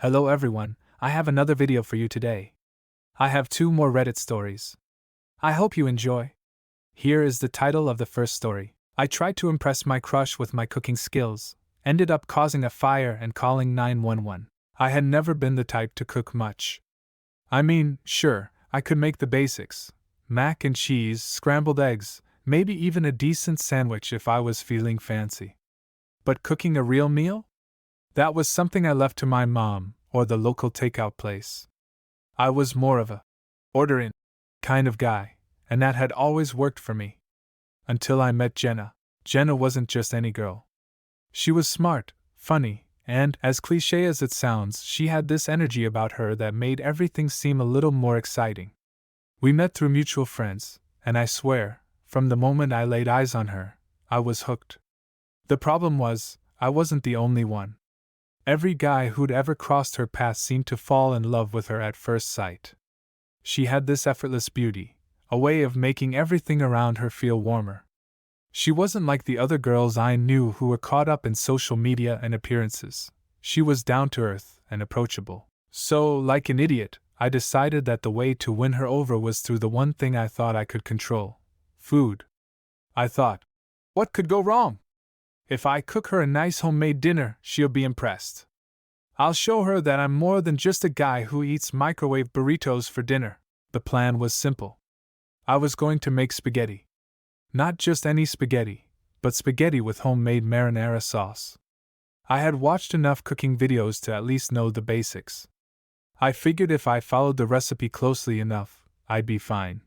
Hello everyone, I have another video for you today. I have 2 more Reddit stories. I hope you enjoy. Here is the title of the first story. I tried to impress my crush with my cooking skills, ended up causing a fire and calling 911. I had never been the type to cook much. I mean, sure, I could make the basics. Mac and cheese, scrambled eggs, maybe even a decent sandwich if I was feeling fancy. But cooking a real meal? That was something I left to my mom or the local takeout place. I was more of a order in kind of guy, and that had always worked for me. Until I met Jenna. Jenna wasn't just any girl. She was smart, funny, and, as cliché as it sounds, she had this energy about her that made everything seem a little more exciting. We met through mutual friends, and I swear, from the moment I laid eyes on her, I was hooked. The problem was, I wasn't the only one. Every guy who'd ever crossed her path seemed to fall in love with her at first sight. She had this effortless beauty, a way of making everything around her feel warmer. She wasn't like the other girls I knew who were caught up in social media and appearances. She was down to earth and approachable. So, like an idiot, I decided that the way to win her over was through the one thing I thought I could control: food. I thought, what could go wrong? If I cook her a nice homemade dinner, she'll be impressed. I'll show her that I'm more than just a guy who eats microwave burritos for dinner. The plan was simple. I was going to make spaghetti. Not just any spaghetti, but spaghetti with homemade marinara sauce. I had watched enough cooking videos to at least know the basics. I figured if I followed the recipe closely enough, I'd be fine.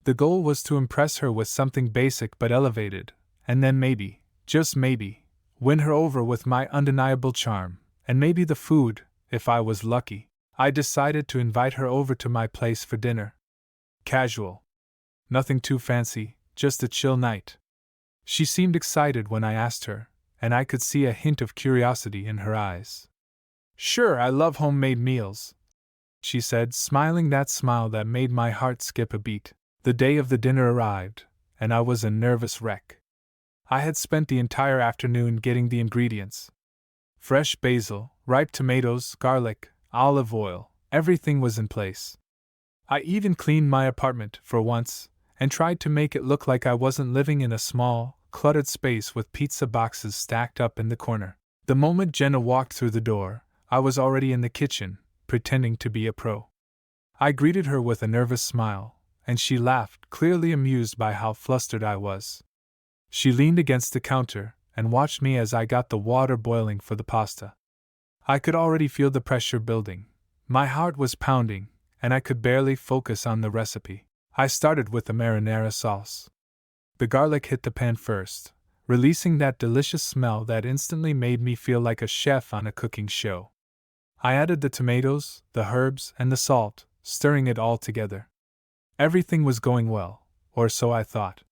The goal was to impress her with something basic but elevated, and then maybe, just maybe, win her over with my undeniable charm, and maybe the food, if I was lucky. I decided to invite her over to my place for dinner. Casual. Nothing too fancy, just a chill night. She seemed excited when I asked her, and I could see a hint of curiosity in her eyes. Sure, I love homemade meals, she said, smiling that smile that made my heart skip a beat. The day of the dinner arrived, and I was a nervous wreck. I had spent the entire afternoon getting the ingredients. Fresh basil, ripe tomatoes, garlic, olive oil, everything was in place. I even cleaned my apartment, for once, and tried to make it look like I wasn't living in a small, cluttered space with pizza boxes stacked up in the corner. The moment Jenna walked through the door, I was already in the kitchen, pretending to be a pro. I greeted her with a nervous smile, and she laughed, clearly amused by how flustered I was. She leaned against the counter and watched me as I got the water boiling for the pasta. I could already feel the pressure building. My heart was pounding, and I could barely focus on the recipe. I started with the marinara sauce. The garlic hit the pan first, releasing that delicious smell that instantly made me feel like a chef on a cooking show. I added the tomatoes, the herbs, and the salt, stirring it all together. Everything was going well, or so I thought.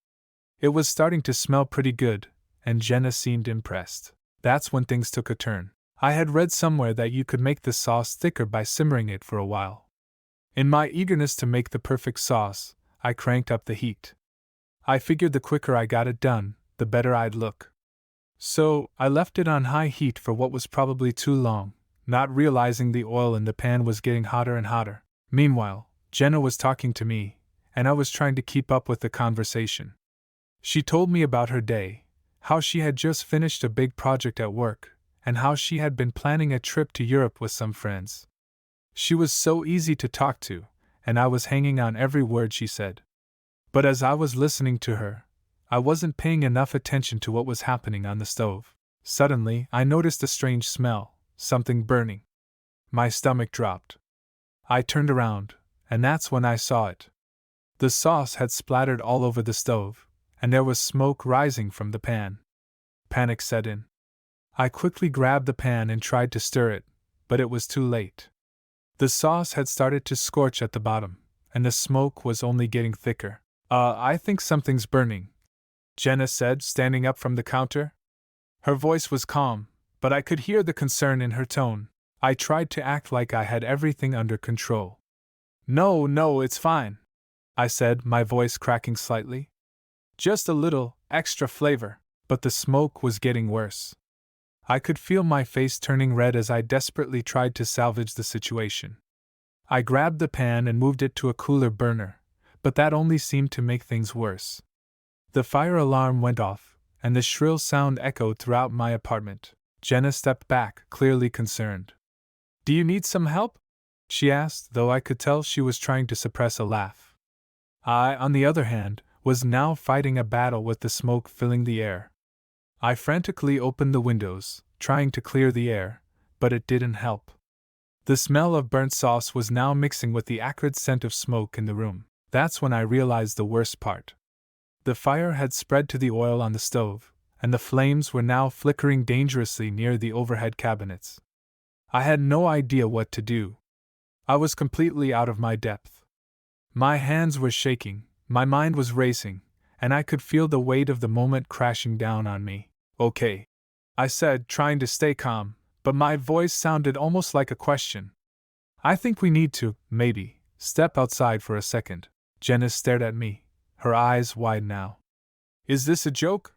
It was starting to smell pretty good, and Jenna seemed impressed. That's when things took a turn. I had read somewhere that you could make the sauce thicker by simmering it for a while. In my eagerness to make the perfect sauce, I cranked up the heat. I figured the quicker I got it done, the better I'd look. So, I left it on high heat for what was probably too long, not realizing the oil in the pan was getting hotter and hotter. Meanwhile, Jenna was talking to me, and I was trying to keep up with the conversation. She told me about her day, how she had just finished a big project at work, and how she had been planning a trip to Europe with some friends. She was so easy to talk to, and I was hanging on every word she said. But as I was listening to her, I wasn't paying enough attention to what was happening on the stove. Suddenly, I noticed a strange smell, something burning. My stomach dropped. I turned around, and that's when I saw it. The sauce had splattered all over the stove, and there was smoke rising from the pan. Panic set in. I quickly grabbed the pan and tried to stir it, but it was too late. The sauce had started to scorch at the bottom, and the smoke was only getting thicker. I think something's burning," Jenna said, standing up from the counter. Her voice was calm, but I could hear the concern in her tone. I tried to act like I had everything under control. No, it's fine," I said, my voice cracking slightly. "Just a little extra flavor." But the smoke was getting worse. I could feel my face turning red as I desperately tried to salvage the situation. I grabbed the pan and moved it to a cooler burner, but that only seemed to make things worse. The fire alarm went off, and the shrill sound echoed throughout my apartment. Jenna stepped back, clearly concerned. "Do you need some help?" she asked, though I could tell she was trying to suppress a laugh. I, on the other hand, was now fighting a battle with the smoke filling the air. I frantically opened the windows, trying to clear the air, but it didn't help. The smell of burnt sauce was now mixing with the acrid scent of smoke in the room. That's when I realized the worst part. The fire had spread to the oil on the stove, and the flames were now flickering dangerously near the overhead cabinets. I had no idea what to do. I was completely out of my depth. My hands were shaking, my mind was racing, and I could feel the weight of the moment crashing down on me. "Okay," I said, trying to stay calm, but my voice sounded almost like a question. "I think we need to, maybe, step outside for a second." Jenna stared at me, her eyes wide now. "Is this a joke?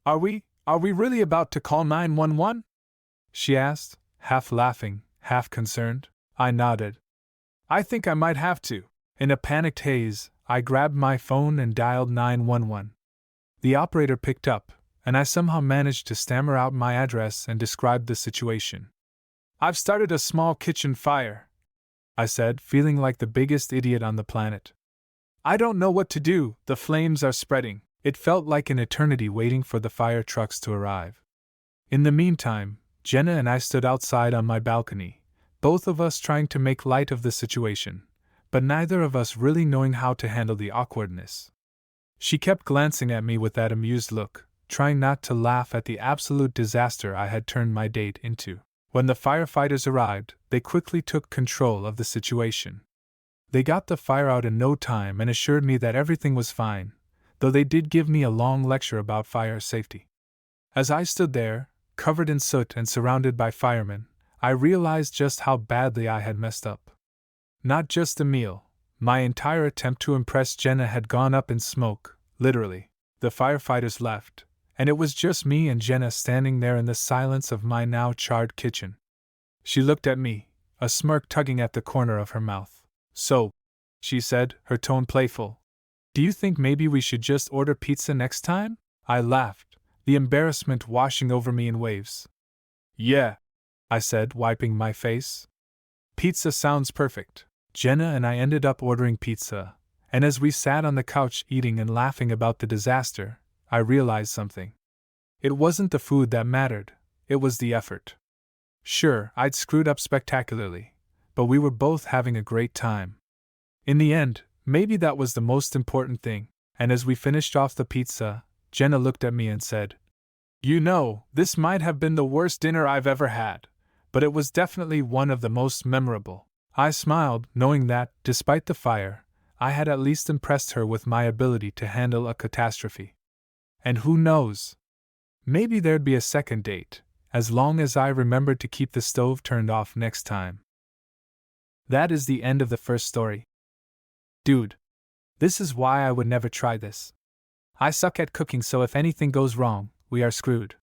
Are we really about to call 911? She asked, half laughing, half concerned. I nodded. "I think I might have to." In a panicked haze, I grabbed my phone and dialed 911. The operator picked up, and I somehow managed to stammer out my address and describe the situation. "I've started a small kitchen fire," I said, feeling like the biggest idiot on the planet. "I don't know what to do, the flames are spreading." It felt like an eternity waiting for the fire trucks to arrive. In the meantime, Jenna and I stood outside on my balcony, both of us trying to make light of the situation, but neither of us really knowing how to handle the awkwardness. She kept glancing at me with that amused look, trying not to laugh at the absolute disaster I had turned my date into. When the firefighters arrived, they quickly took control of the situation. They got the fire out in no time and assured me that everything was fine, though they did give me a long lecture about fire safety. As I stood there, covered in soot and surrounded by firemen, I realized just how badly I had messed up. Not just the meal, my entire attempt to impress Jenna had gone up in smoke, literally. The firefighters left, and it was just me and Jenna standing there in the silence of my now charred kitchen. She looked at me, a smirk tugging at the corner of her mouth. "So," she said, her tone playful, "do you think maybe we should just order pizza next time?" I laughed, the embarrassment washing over me in waves. "Yeah," I said, wiping my face. "Pizza sounds perfect." Jenna and I ended up ordering pizza, and as we sat on the couch eating and laughing about the disaster, I realized something. It wasn't the food that mattered, it was the effort. Sure, I'd screwed up spectacularly, but we were both having a great time. In the end, maybe that was the most important thing, and as we finished off the pizza, Jenna looked at me and said, "You know, this might have been the worst dinner I've ever had, but it was definitely one of the most memorable." I smiled, knowing that, despite the fire, I had at least impressed her with my ability to handle a catastrophe. And who knows? Maybe there'd be a second date, as long as I remembered to keep the stove turned off next time. That is the end of the first story. Dude, this is why I would never try this. I suck at cooking, so if anything goes wrong, we are screwed.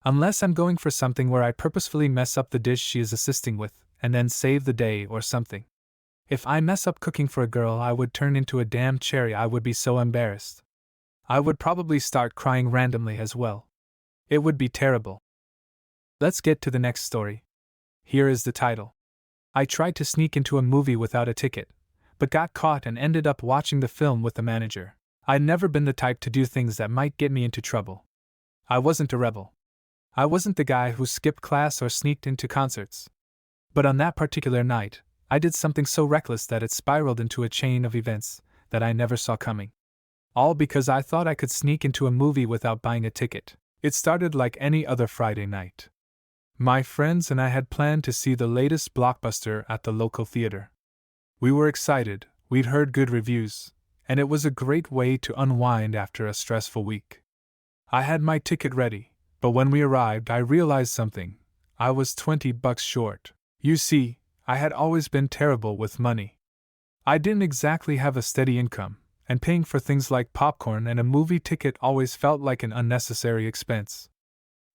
Unless I'm going for something where I purposefully mess up the dish she is assisting with, and then save the day or something. If I mess up cooking for a girl, I would turn into a damn cherry. I would be so embarrassed. I would probably start crying randomly as well. It would be terrible. Let's get to the next story. Here is the title. I tried to sneak into a movie without a ticket, but got caught and ended up watching the film with the manager. I'd never been the type to do things that might get me into trouble. I wasn't a rebel. I wasn't the guy who skipped class or sneaked into concerts. But on that particular night, I did something so reckless that it spiraled into a chain of events that I never saw coming. All because I thought I could sneak into a movie without buying a ticket. It started like any other Friday night. My friends and I had planned to see the latest blockbuster at the local theater. We were excited, we'd heard good reviews, and it was a great way to unwind after a stressful week. I had my ticket ready, but when we arrived I realized something. I was $20 short. You see, I had always been terrible with money. I didn't exactly have a steady income, and paying for things like popcorn and a movie ticket always felt like an unnecessary expense.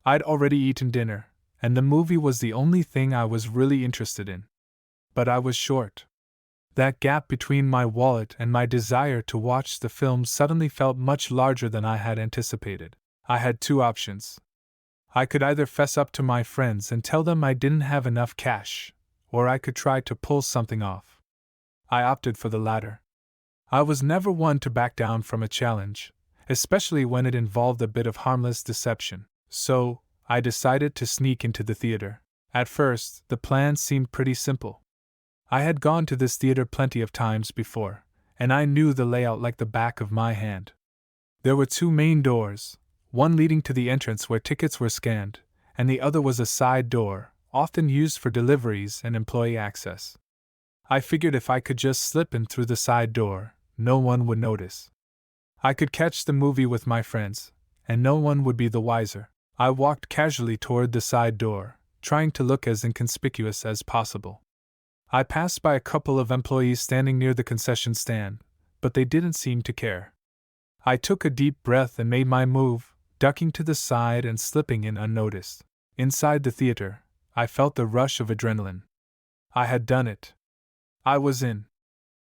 I'd already eaten dinner, and the movie was the only thing I was really interested in. But I was short. That gap between my wallet and my desire to watch the film suddenly felt much larger than I had anticipated. I had two options. I could either fess up to my friends and tell them I didn't have enough cash, or I could try to pull something off. I opted for the latter. I was never one to back down from a challenge, especially when it involved a bit of harmless deception. So, I decided to sneak into the theater. At first, the plan seemed pretty simple. I had gone to this theater plenty of times before, and I knew the layout like the back of my hand. There were two main doors, one leading to the entrance where tickets were scanned, and the other was a side door, often used for deliveries and employee access. I figured if I could just slip in through the side door, no one would notice. I could catch the movie with my friends, and no one would be the wiser. I walked casually toward the side door, trying to look as inconspicuous as possible. I passed by a couple of employees standing near the concession stand, but they didn't seem to care. I took a deep breath and made my move, ducking to the side and slipping in unnoticed. Inside the theater, I felt the rush of adrenaline. I had done it. I was in.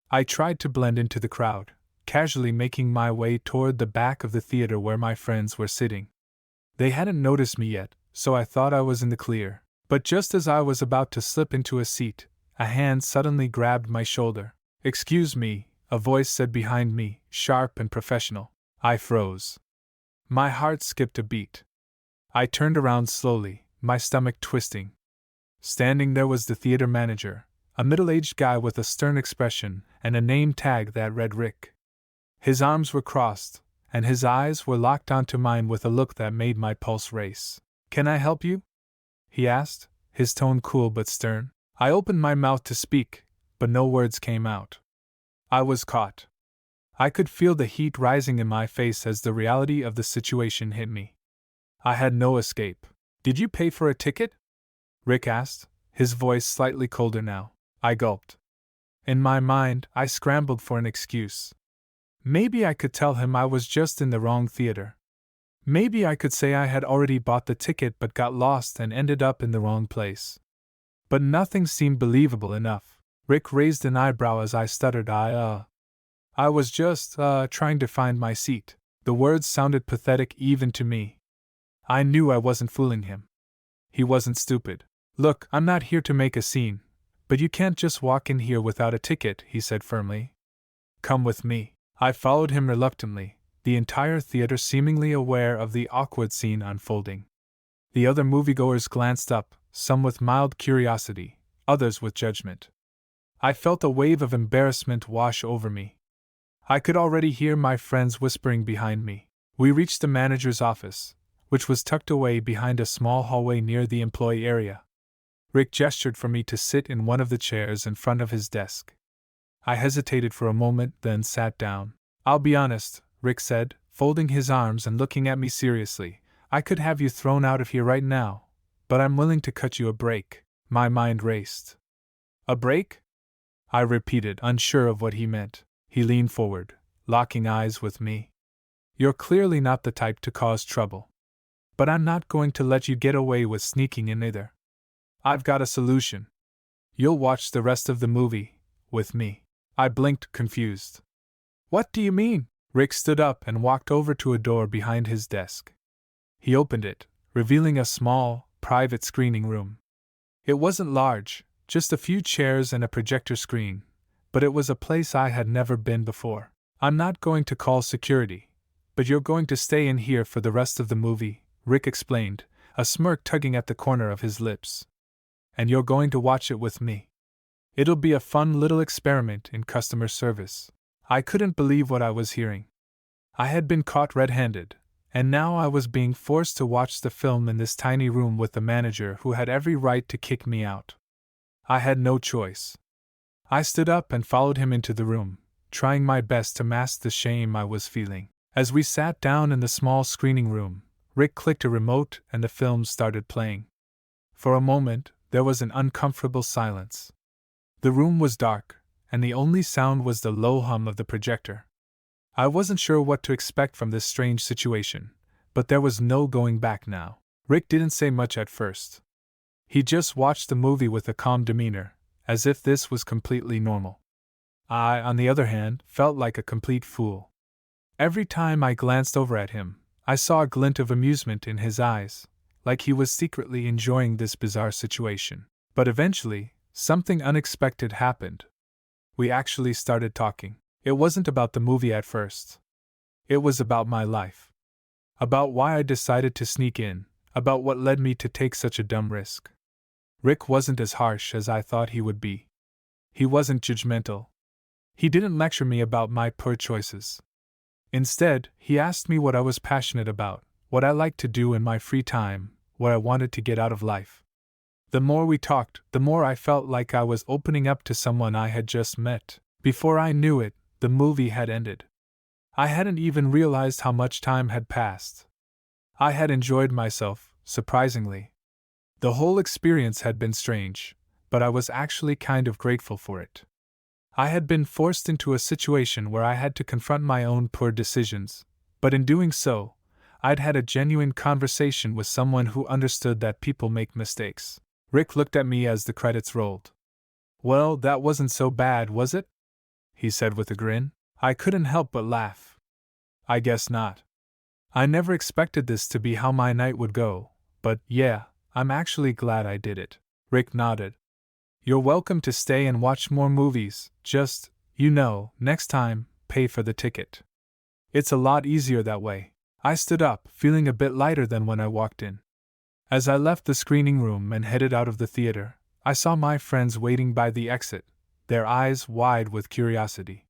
I tried to blend into the crowd, casually making my way toward the back of the theater where my friends were sitting. They hadn't noticed me yet, so I thought I was in the clear. But just as I was about to slip into a seat, a hand suddenly grabbed my shoulder. "Excuse me," a voice said behind me, sharp and professional. I froze. My heart skipped a beat. I turned around slowly, my stomach twisting. Standing there was the theater manager, a middle-aged guy with a stern expression and a name tag that read Rick. His arms were crossed, and his eyes were locked onto mine with a look that made my pulse race. "Can I help you?" he asked, his tone cool but stern. I opened my mouth to speak, but no words came out. I was caught. I could feel the heat rising in my face as the reality of the situation hit me. I had no escape. "Did you pay for a ticket?" Rick asked, his voice slightly colder now. I gulped. In my mind, I scrambled for an excuse. Maybe I could tell him I was just in the wrong theater. Maybe I could say I had already bought the ticket but got lost and ended up in the wrong place. But nothing seemed believable enough. Rick raised an eyebrow as I stuttered, I was just, trying to find my seat." The words sounded pathetic even to me. I knew I wasn't fooling him. He wasn't stupid. "Look, I'm not here to make a scene, but you can't just walk in here without a ticket," he said firmly. "Come with me." I followed him reluctantly, the entire theater seemingly aware of the awkward scene unfolding. The other moviegoers glanced up, some with mild curiosity, others with judgment. I felt a wave of embarrassment wash over me. I could already hear my friends whispering behind me. We reached the manager's office, which was tucked away behind a small hallway near the employee area. Rick gestured for me to sit in one of the chairs in front of his desk. I hesitated for a moment, then sat down. "I'll be honest," Rick said, folding his arms and looking at me seriously. "I could have you thrown out of here right now, but I'm willing to cut you a break." My mind raced. "A break?" I repeated, unsure of what he meant. He leaned forward, locking eyes with me. "You're clearly not the type to cause trouble. But I'm not going to let you get away with sneaking in either. I've got a solution. You'll watch the rest of the movie, with me." I blinked, confused. "What do you mean?" Rick stood up and walked over to a door behind his desk. He opened it, revealing a small, private screening room. It wasn't large, just a few chairs and a projector screen, but it was a place I had never been before. "I'm not going to call security, but you're going to stay in here for the rest of the movie," Rick explained, a smirk tugging at the corner of his lips. "And you're going to watch it with me. It'll be a fun little experiment in customer service." I couldn't believe what I was hearing. I had been caught red-handed, and now I was being forced to watch the film in this tiny room with the manager who had every right to kick me out. I had no choice. I stood up and followed him into the room, trying my best to mask the shame I was feeling. As we sat down in the small screening room, Rick clicked a remote and the film started playing. For a moment, there was an uncomfortable silence. The room was dark, and the only sound was the low hum of the projector. I wasn't sure what to expect from this strange situation, but there was no going back now. Rick didn't say much at first. He just watched the movie with a calm demeanor, as if this was completely normal. I, on the other hand, felt like a complete fool. Every time I glanced over at him, I saw a glint of amusement in his eyes, like he was secretly enjoying this bizarre situation. But eventually, something unexpected happened. We actually started talking. It wasn't about the movie at first. It was about my life. About why I decided to sneak in, about what led me to take such a dumb risk. Rick wasn't as harsh as I thought he would be. He wasn't judgmental. He didn't lecture me about my poor choices. Instead, he asked me what I was passionate about, what I liked to do in my free time, what I wanted to get out of life. The more we talked, the more I felt like I was opening up to someone I had just met. Before I knew it, the movie had ended. I hadn't even realized how much time had passed. I had enjoyed myself, surprisingly. The whole experience had been strange, but I was actually kind of grateful for it. I had been forced into a situation where I had to confront my own poor decisions, but in doing so, I'd had a genuine conversation with someone who understood that people make mistakes. Rick looked at me as the credits rolled. "Well, that wasn't so bad, was it?" he said with a grin. I couldn't help but laugh. "I guess not. I never expected this to be how my night would go, but yeah, I'm actually glad I did it." Rick nodded. "You're welcome to stay and watch more movies, just, next time, pay for the ticket. It's a lot easier that way." I stood up, feeling a bit lighter than when I walked in. As I left the screening room and headed out of the theater, I saw my friends waiting by the exit, their eyes wide with curiosity.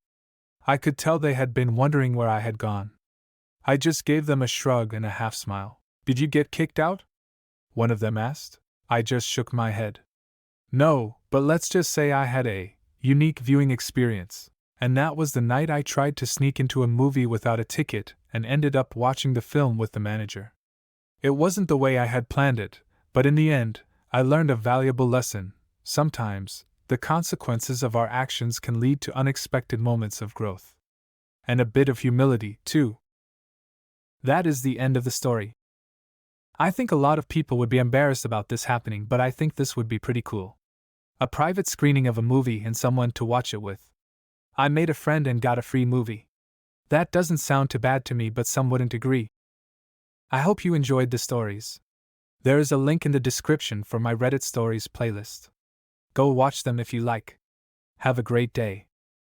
I could tell they had been wondering where I had gone. I just gave them a shrug and a half smile. "Did you get kicked out?" one of them asked. I just shook my head. "No, but let's just say I had a unique viewing experience, and that was the night I tried to sneak into a movie without a ticket and ended up watching the film with the manager. It wasn't the way I had planned it, but in the end, I learned a valuable lesson. Sometimes, the consequences of our actions can lead to unexpected moments of growth. And a bit of humility, too." That is the end of the story. I think a lot of people would be embarrassed about this happening, but I think this would be pretty cool. A private screening of a movie and someone to watch it with. I made a friend and got a free movie. That doesn't sound too bad to me, but some wouldn't agree. I hope you enjoyed the stories. There is a link in the description for my Reddit Stories playlist. Go watch them if you like. Have a great day.